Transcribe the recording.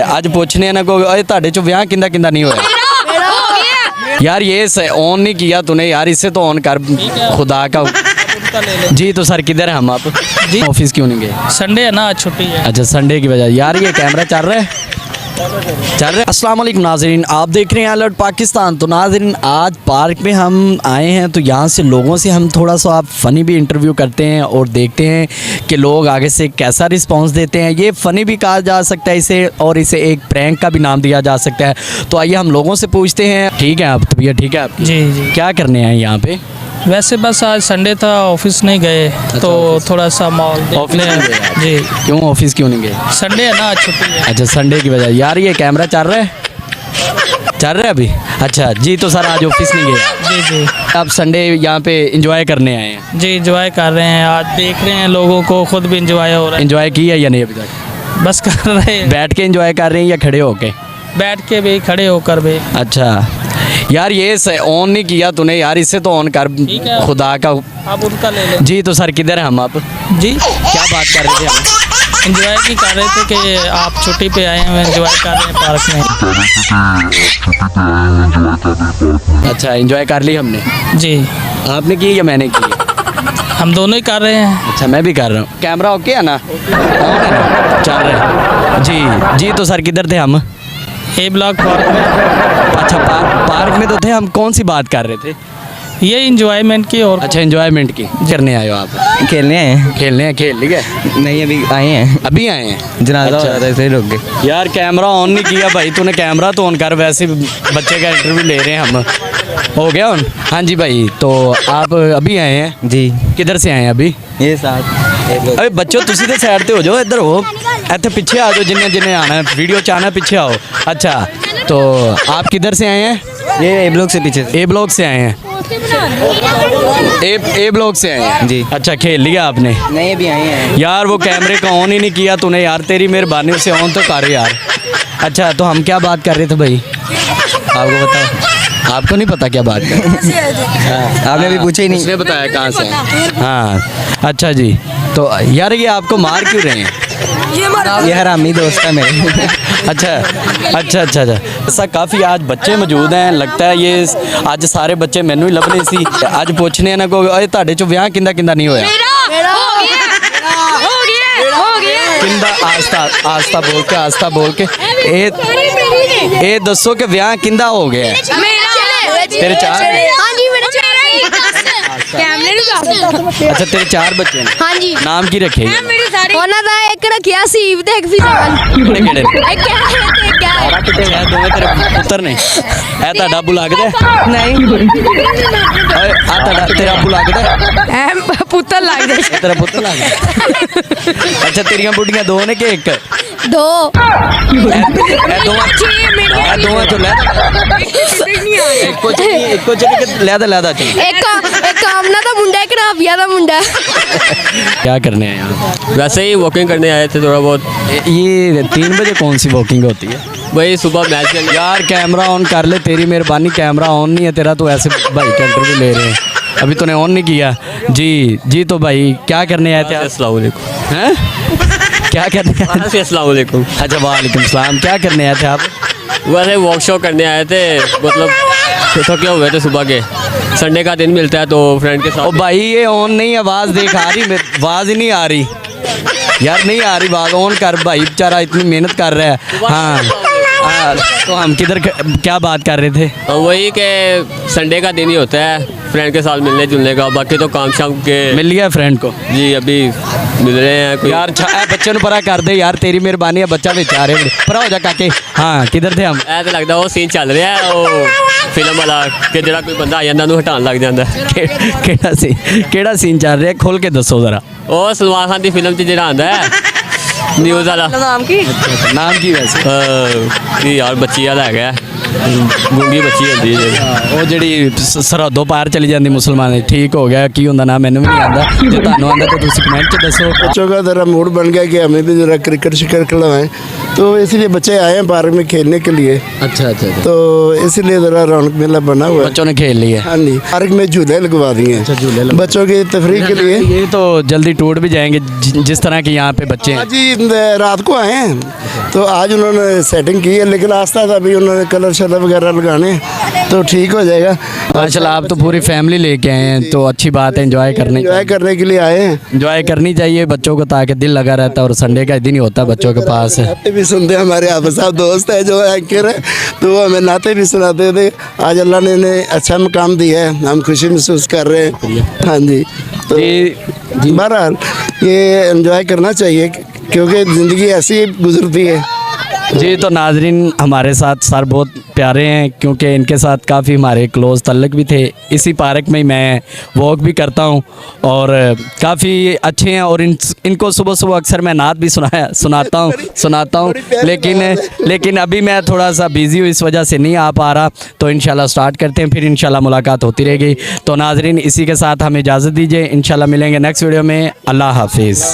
ਅੱਜ पूछने ना को अरे ताड़े चो ब्याह किंदा किंदा नहीं होया यार। ये ऑन नहीं किया तूने यार, इससे तो ऑन कर खुदा का। जी तो सर किधर है हम आप जी? ऑफिस क्यों नहीं गए? संडे है ना, आज छुट्टी है। अच्छा संडे की वजह। यार ये कैमरा चल रहा है अस्सलाम वालेकुम नाज़रीन, आप देख रहे हैं अलर्ट पाकिस्तान। तो नाज़रीन आज पार्क में हम आए हैं, तो यहाँ से लोगों से हम थोड़ा सा आप फ़नी भी इंटरव्यू करते हैं और देखते हैं कि लोग आगे से कैसा रिस्पांस देते हैं। ये फ़नी भी कहा जा सकता है इसे, और इसे एक प्रैंक का भी नाम दिया जा सकता है। तो आइए हम लोगों से पूछते हैं। ठीक है आप तबीयत ठीक है आपकी? जी जी। क्या करने आए यहाँ पे? वैसे बस आज संडे था, ऑफिस नहीं गए तो थोड़ा सा मॉल ऑफिस नहीं गए आप? जी। क्यों ऑफिस क्यों नहीं गए? संडे है ना, आज छुट्टी है। अच्छा संडे की वजह। यार ये कैमरा चल रहा है अभी? अच्छा जी तो सर आज ऑफिस नहीं गए? जी जी। आप संडे यहाँ पे एंजॉय करने आए हैं? जी एंजॉय कर रहे हैं, आज देख रहे हैं लोगों को, खुद भी एंजॉय हो रहा है। एंजॉय किया या नहीं अभी तक? बस कर रहे हैं, बैठ के एंजॉय कर रहे हैं या खड़े होके? बैठ के भी, खड़े होकर भी। अच्छा यार ये ऑन नहीं किया तूने यार, इससे तो ऑन कर है। खुदा का। आप उनका ले लें। जी तो सर किधर है हम आप जी क्या बात कर रहे थे हम? एंजॉय भी कर रहे थे कि आप छुट्टी पे आए हैं, एंजॉय कर रहे हैं पार्क में। अच्छा एंजॉय कर ली हमने। जी आपने की या मैंने की? हम दोनों ही कर रहे हैं। अच्छा मैं भी कर रहा हूँ। कैमरा ओके है ना? ऑन है ना? चल रहा है जी। जी तो सर किधर थे हम? ए ब्लॉक पार्क में। अच्छा पार्क में तो थे हम। कौन सी बात कर रहे थे? ये इंजॉयमेंट की। और अच्छा एंजॉयमेंट की करने आए हो आप? खेलने आए हैं। खेलने हैं? खेल लिया? नहीं अभी आए हैं, अभी आए हैं? जनाजा हो अच्छा। रहा था इसलिए रुक गए। यार कैमरा ऑन नहीं किया भाई तूने, कैमरा तो ऑन कर। वैसे बच्चे का इंटरव्यू ले रहे हैं हम। हो गया ऑन? हाँ जी भाई तो आप अभी आए हैं? जी किधर से आए हैं अभी? ये साथ अरे बच्चों तुसी तो साइड पे हो जाओ, इधर हो, इतने पीछे आ जाओ जिन्हें जिन्हें आना है, वीडियो च आना पीछे आओ। अच्छा तो आप किधर से आए हैं? ये ए ब्लॉक से पीछे से। ए ब्लॉक से आए हैं? ए ब्लॉक से आए हैं जी। अच्छा खेल लिया आपने? नहीं अभी आए हैं। यार वो कैमरे का ऑन ही नहीं किया तूने यार, तेरी मेहरबानी से ऑन तो कर यार। अच्छा तो हम क्या बात कर रहे थे भाई? आपको बताओ? आपको नहीं पता क्या बात कर? आपने अभी पूछा ही नहीं। उसने बताया कहाँ से है। हाँ अच्छा जी तो यार ये आपको मार क्यों रहे हैं? ये हरामी दोस्त है मेरे। अच्छा अच्छा अच्छा अच्छा ऐसा काफ़ी आज बच्चे मौजूद हैं, लगता है ये आज सारे बच्चे मैनू ही लभने सी। आज पूछने ना को अरे ताड़े चो ब्याह किंदा किंदा नहीं होया? किंदा आस्ता बोल के ए दसो के ब्याह किंदा हो गया है? तेरे चार? अच्छा तेरे चार बच्चे हैं? हाँ जी। नाम की रखे? ਉਹਨਾਂ ਦਾ ਇੱਕ ਰੱਖਿਆ ਸੀਵ ਤੇ ਇੱਕ ਫਿਜ਼ਾਨ। ਕਿਹੜੇ ਕਿਹੜੇ ਨੇ? ਇੱਕ ਹੈ ਤੇ ਇੱਕ ਹੈ। ਇਹ ਦੋਵੇਂ ਤੇਰੇ ਪੁੱਤਰ ਨੇ? ਇਹ ਤੁਹਾਡਾ ਅੱਬੂ ਲੱਗਦਾ? ਨਹੀਂ ਓਏ ਆ ਤੁਹਾਡਾ ਤੇਰਾ ਅੱਬੂ ਲੱਗਦਾ? ਐ ਪੁੱਤਰ ਲੱਗਦੇ ਇਹ ਤੇਰਾ ਪੁੱਤਰ ਲੱਗਦਾ? ਅੱਛਾ ਤੇਰੀਆਂ ਬੁੱਢੀਆਂ ਦੋ ਨੇ ਕਿ ਇੱਕ? ਦੋ। ਇਹ ਦੋਵਾਂ ਚੋਂ ਲੈ ਇੱਕੋ ਚ ਕਿ ਲੈਦਾ ਚ? ਇੱਕ ਆਮਨਾ ਦਾ ਮੁੰਡਾ ਇੱਕ ਰਾਬੀਆ ਦਾ ਮੁੰਡਾ। क्या करने आए आप? वैसे ही वॉकिंग करने आए थे थोड़ा बहुत। ये 3 बजे कौन सी वॉकिंग होती है? वही सुबह मैच के लिए। यार कैमरा ऑन कर ले, तेरी मेहरबानी। कैमरा ऑन नहीं है तेरा, तो ऐसे भाई का इंटरव्यू ले रहे हैं, अभी तूने ऑन नहीं किया। जी जी तो भाई क्या करने आए थे आप? अस्सलाम वालेकुम। हैं क्या करने आए थे? अस्सलाम वालेकुम। अच्छा वालेकुम सलाम। क्या करने आए थे आप? वैसे वर्कशॉप करने आए थे, मतलब थके हुए थे सुबह के। संडे का दिन मिलता है तो फ्रेंड के ओ साथ। भाई ये ऑन नहीं, आवाज़ देख आ रही? आवाज़ ही नहीं आ रही यार, नहीं आ रही आवाज़। ऑन कर भाई, बेचारा इतनी मेहनत कर रहा है। हाँ तो हम किधर क्या बात कर रहे थे? और वही के संडे का दिन ही होता है फ्रेंड के साथ मिलने जुलने का, बाकी तो काम शाम के। मिल लिया फ्रेंड को? जी अभी मिल रहे हैं कोई। यार बच्चे ਨੂੰ ਪਰਾ ਕਰ ਦੇ यार, तेरी मेहरबानी है। बच्चा ਵਿੱਚ आ रहे परा हो जा काके। हाँ किधर थे हम? ऐसा लगता है वो सीन चल रहा है वो फिल्म वाला कि ਜਿਹੜਾ ਕੋਈ ਬੰਦਾ ਆ ਜਾਂਦਾ ਉਹਨੂੰ ਹਟਾਉਣ ਲੱਗ ਜਾਂਦਾ। ਕਿਹੜਾ ਸੀਨ ਚੱਲ ਰਿਹਾ? ਖੋਲ ਕੇ ਦੱਸੋ ਜ਼ਰਾ। ਉਹ ਸਲਮਾਨ ਖਾਨ ਦੀ ਫਿਲਮ 'ਚ ਜਿਹੜਾ ਆਉਂਦਾ ਹੈ ਨਿਊਜ਼ ਵਾਲਾ। ਨਾਮ ਕੀ? ਨਾਮ ਕੀ ਵੈਸੇ? ਕੀ ਯਾਰ ਬੱਚੀ ਵਾਲਾ ਹੈਗਾ, ਗੂੰਗੀ ਬੱਚੀ ਹੁੰਦੀ ਹੈ ਜਿਹੜੀ। ਉਹ ਜਿਹੜੀ ਸਰਹੱਦੋਂ ਪਾਰ ਚਲੀ ਜਾਂਦੀ ਮੁਸਲਮਾਨ ਦੀ। ਠੀਕ ਹੋ ਗਿਆ, ਕੀ ਹੁੰਦਾ ਨਾ ਮੈਨੂੰ ਵੀ ਨਹੀਂ ਆਉਂਦਾ। ਜੇ ਤੁਹਾਨੂੰ ਆਉਂਦਾ ਤਾਂ ਤੁਸੀਂ ਕਮੈਂਟ 'ਚ ਦੱਸੋ। बच्चों का ज़रा मूड बन गया कि हमें भी ज़रा क्रिकेट शिकर खिलवाएं, तो इसलिए बच्चे आए हैं पार्क में खेलने के लिए, अच्छा अच्छा अच्छा। तो इसलिए ज़रा रौनक मेला बना हुआ है। बच्चों ने खेल लिए। हाँ जी, पार्क में झूले लगवा दिए हैं बच्चों की तफरीह के लिए। ये तो जल्दी टूट भी जाएंगे जिस तरह के यहाँ पे बच्चे हैं। आज ही रात को आए हैं, तो आज उन्होंने सेटिंग की है, लेकिन आस्ता आस्ता अभी उन्होंने कलर शलर वगैरह लगाने हैं, तो ठीक हो जाएगा। माशाल्लाह आप तो पूरी फैमिली लेके आए हैं, तो अच्छी बात है, एंजॉय करने एंजॉय करने के लिए आए हैं। एंजॉय करनी चाहिए बच्चों को, ताकि दिल लगा रहता है, और संडे का दिन ही होता है बच्चों के पास। नाते भी सुनते हैं, हमारे आप साहब दोस्त है जो एंकर है, तो वो हमें नाते भी सुनाते थे। आज अल्लाह ने इन्हें अच्छा मुकाम दिया है, हम खुशी महसूस कर रहे हैं। हाँ जी, तो बहरहाल ये एंजॉय करना चाहिए, क्योंकि ज़िंदगी ऐसी गुजरती है। जी, तो नाजरीन हमारे साथ सर बहुत प्यारे हैं, क्योंकि इनके साथ काफ़ी हमारे क्लोज़ तल्लक भी थे। इसी पार्क में मैं वॉक भी करता हूं, और काफ़ी अच्छे हैं, और इनको सुबह सुबह अक्सर मैं नात भी सुनाता हूं, लेकिन अभी मैं थोड़ा सा बिज़ी हूँ, इस वजह से नहीं आ पा रहा। तो इंशाल्लाह स्टार्ट करते हैं, फिर इंशाल्लाह मुलाकात होती रहेगी। तो नाजरीन इसी के साथ हमें इजाज़त दीजिए, इंशाल्लाह मिलेंगे नेक्स्ट वीडियो में। अल्लाह हाफिज़।